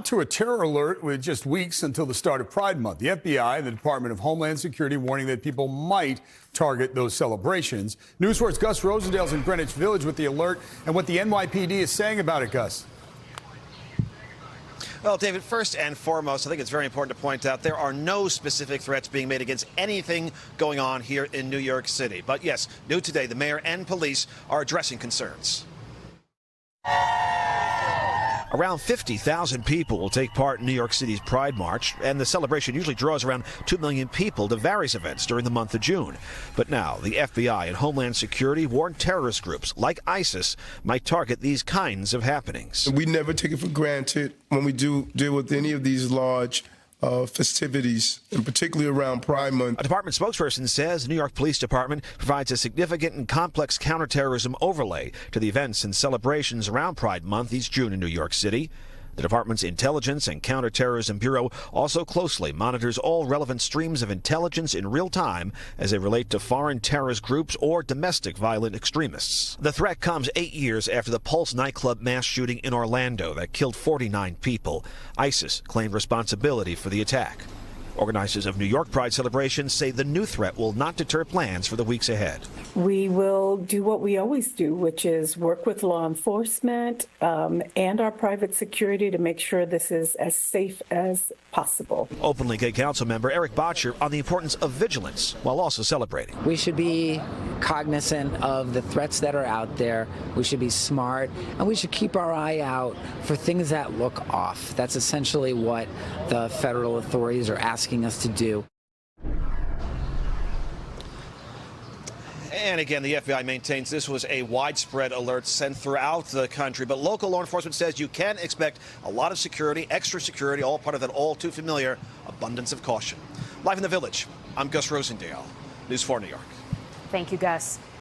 To a terror alert with just weeks until the start of Pride Month. The FBI and the Department of Homeland Security warning that people might target those celebrations. News 4's Gus Rosendale's in Greenwich Village with the alert and what the NYPD is saying about it, Gus. Well, David, first and foremost, I think it's very important to point out there are no specific threats being made against anything going on here in New York City. But yes, new today, the mayor and police are addressing concerns. Around 50,000 people will take part in New York City's Pride March, and the celebration usually draws around 2 million people to various events during the month of June. But now, the FBI and Homeland Security warn terrorist groups like ISIS might target these kinds of happenings. We never take it for granted when we do deal with any of these large festivities, and particularly around Pride Month. A department spokesperson says the New York Police Department provides a significant and complex counterterrorism overlay to the events and celebrations around Pride Month each June in New York City. The department's Intelligence and Counterterrorism Bureau also closely monitors all relevant streams of intelligence in real time as they relate to foreign terrorist groups or domestic violent extremists. The threat comes 8 years after the Pulse nightclub mass shooting in Orlando that killed 49 people. ISIS claimed responsibility for the attack. Organizers of New York Pride celebrations say the new threat will not deter plans for the weeks ahead. We will do what we always do, which is work with law enforcement and our private security to make sure this is as safe as possible. Openly Gay Council member Eric Botcher on the importance of vigilance while also celebrating. We should be cognizant of the threats that are out there. We should be smart, and we should keep our eye out for things that look off. That's essentially what the federal authorities are asking us to do. And again, the FBI maintains this was a widespread alert sent throughout the country, but local law enforcement says you can expect a lot of security, extra security, all part of that all too familiar abundance of caution. Live in the Village, I'm Gus Rosendale, News 4 New York. Thank you, Gus.